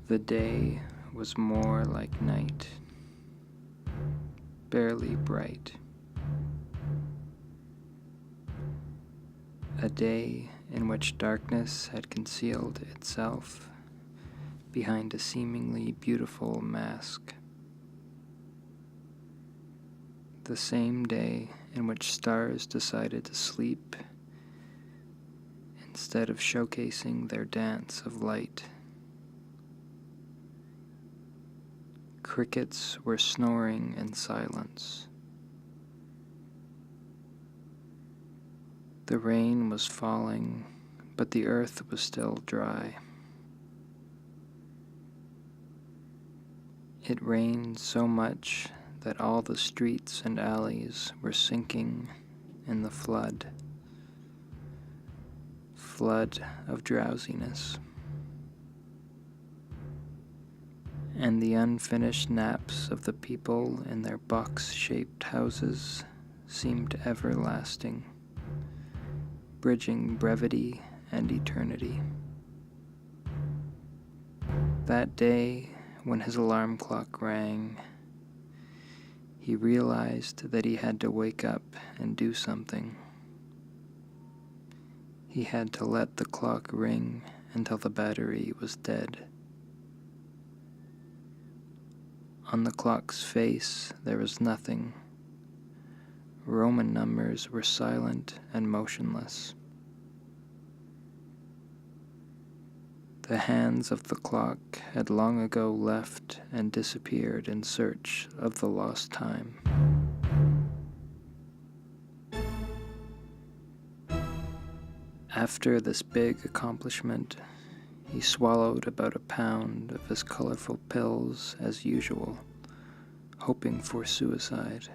The day was more like night, barely bright. A day in which darkness had concealed itself behind a seemingly beautiful mask. The same day in which stars decided to sleep instead of showcasing their dance of light. Crickets were snoring in silence. The rain was falling, but the earth was still dry. It rained so much that all the streets and alleys were sinking in the flood of drowsiness. And the unfinished naps of the people in their box-shaped houses seemed everlasting, bridging brevity and eternity. That day, when his alarm clock rang, he realized that he had to wake up and do something. He had to let the clock ring until the battery was dead. On the clock's face, there was nothing. Roman numbers were silent and motionless. The hands of the clock had long ago left and disappeared in search of the lost time. After this big accomplishment, he swallowed about a pound of his colorful pills as usual, hoping for suicide.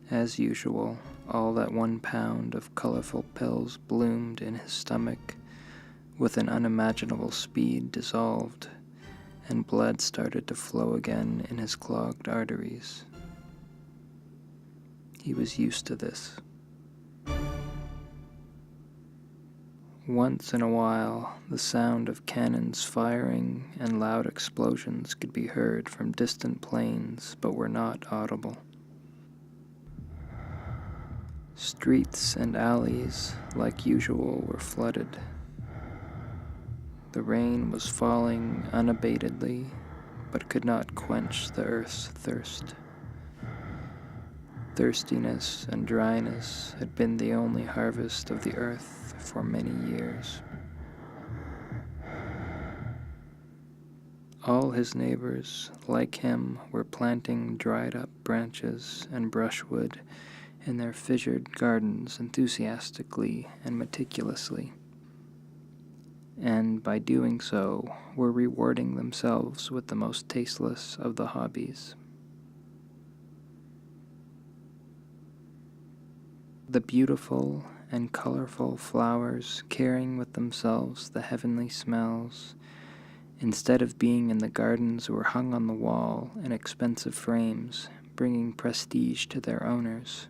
As usual, all that 1 pound of colorful pills bloomed in his stomach with an unimaginable speed, dissolved, and blood started to flow again in his clogged arteries. He was used to this. Once in a while, the sound of cannons firing and loud explosions could be heard from distant plains, but were not audible. Streets and alleys, like usual, were flooded. The rain was falling unabatedly, but could not quench the earth's thirst. Thirstiness and dryness had been the only harvest of the earth for many years. All his neighbors, like him, were planting dried-up branches and brushwood in their fissured gardens enthusiastically and meticulously, and by doing so were rewarding themselves with the most tasteless of the hobbies. The beautiful and colorful flowers carrying with themselves the heavenly smells, instead of being in the gardens, were hung on the wall in expensive frames, bringing prestige to their owners.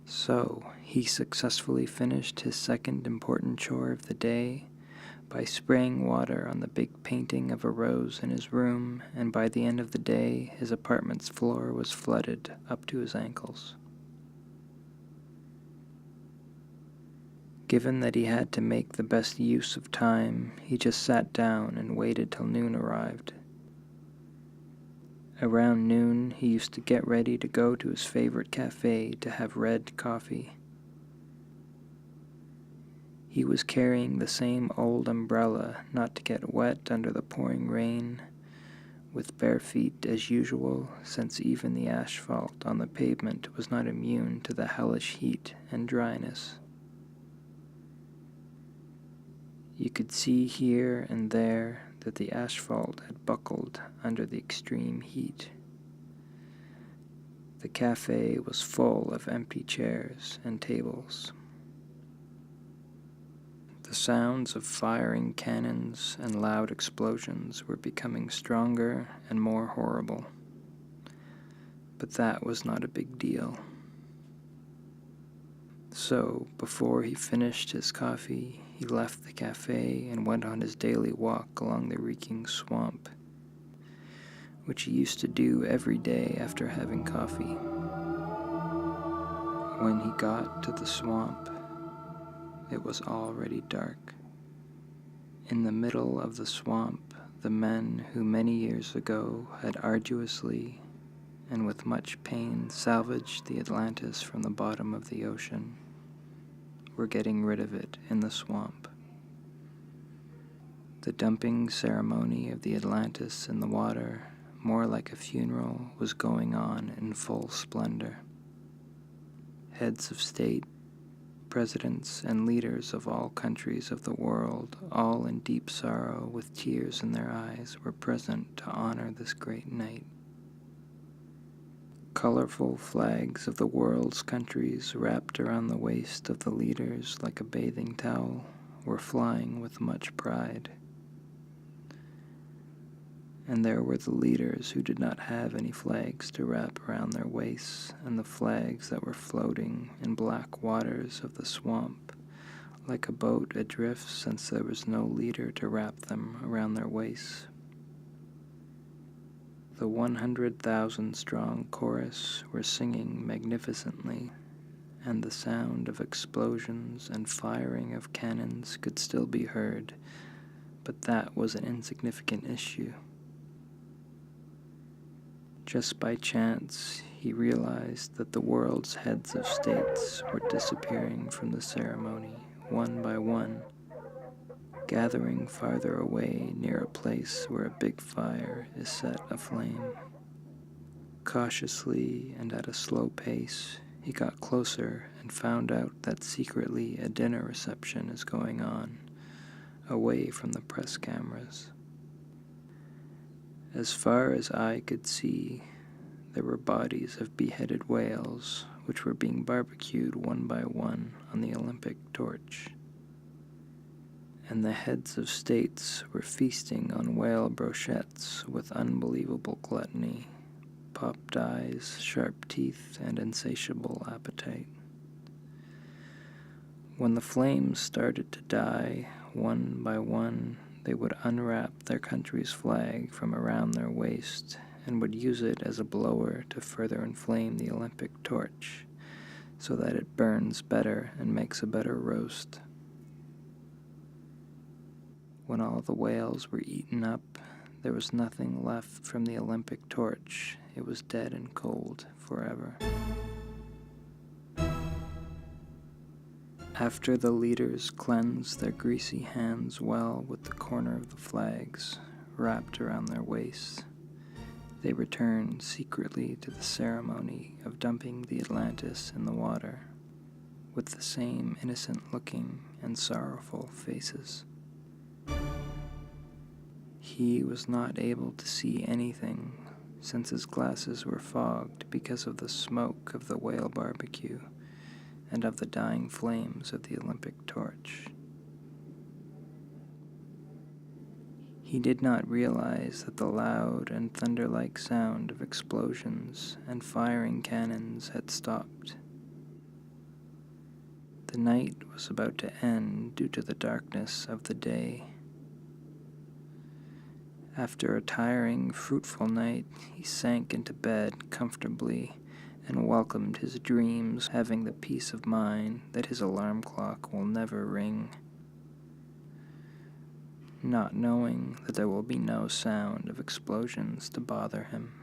So, he successfully finished his second important chore of the day by spraying water on the big painting of a rose in his room, and by the end of the day, his apartment's floor was flooded up to his ankles. Given that he had to make the best use of time, he just sat down and waited till noon arrived. Around noon, he used to get ready to go to his favorite cafe to have red coffee. He was carrying the same old umbrella not to get wet under the pouring rain, with bare feet as usual, since even the asphalt on the pavement was not immune to the hellish heat and dryness. You could see here and there that the asphalt had buckled under the extreme heat. The cafe was full of empty chairs and tables. The sounds of firing cannons and loud explosions were becoming stronger and more horrible. But that was not a big deal. So, before he finished his coffee, he left the cafe and went on his daily walk along the reeking swamp, which he used to do every day after having coffee. When he got to the swamp, it was already dark. In the middle of the swamp, the men who many years ago had arduously and with much pain salvaged the Atlantis from the bottom of the ocean were getting rid of it in the swamp. The dumping ceremony of the Atlantis in the water, more like a funeral, was going on in full splendor. Heads of state, presidents, and leaders of all countries of the world, all in deep sorrow with tears in their eyes, were present to honor this great night. Colorful flags of the world's countries, wrapped around the waist of the leaders like a bathing towel, were flying with much pride. And there were the leaders who did not have any flags to wrap around their waists, and the flags that were floating in black waters of the swamp, like a boat adrift since there was no leader to wrap them around their waists. The 100,000-strong chorus were singing magnificently, and the sound of explosions and firing of cannons could still be heard, but that was an insignificant issue. Just by chance, he realized that the world's heads of states were disappearing from the ceremony, one by one, gathering farther away near a place where a big fire is set aflame. Cautiously and at a slow pace, he got closer and found out that secretly a dinner reception is going on, away from the press cameras. As far as eye could see, there were bodies of beheaded whales which were being barbecued one by one on the Olympic torch. And the heads of states were feasting on whale brochettes with unbelievable gluttony, popped eyes, sharp teeth, and insatiable appetite. When the flames started to die, one by one, they would unwrap their country's flag from around their waist and would use it as a blower to further inflame the Olympic torch so that it burns better and makes a better roast. When all the whales were eaten up, there was nothing left from the Olympic torch. It was dead and cold forever. After the leaders cleansed their greasy hands well with the corner of the flags wrapped around their waists, they returned secretly to the ceremony of dumping the Atlantis in the water, with the same innocent-looking and sorrowful faces. He was not able to see anything, since his glasses were fogged because of the smoke of the whale barbecue and of the dying flames of the Olympic torch. He did not realize that the loud and thunder-like sound of explosions and firing cannons had stopped. The night was about to end due to the darkness of the day. After a tiring, fruitful night, he sank into bed comfortably and welcomed his dreams, having the peace of mind that his alarm clock will never ring, not knowing that there will be no sound of explosions to bother him.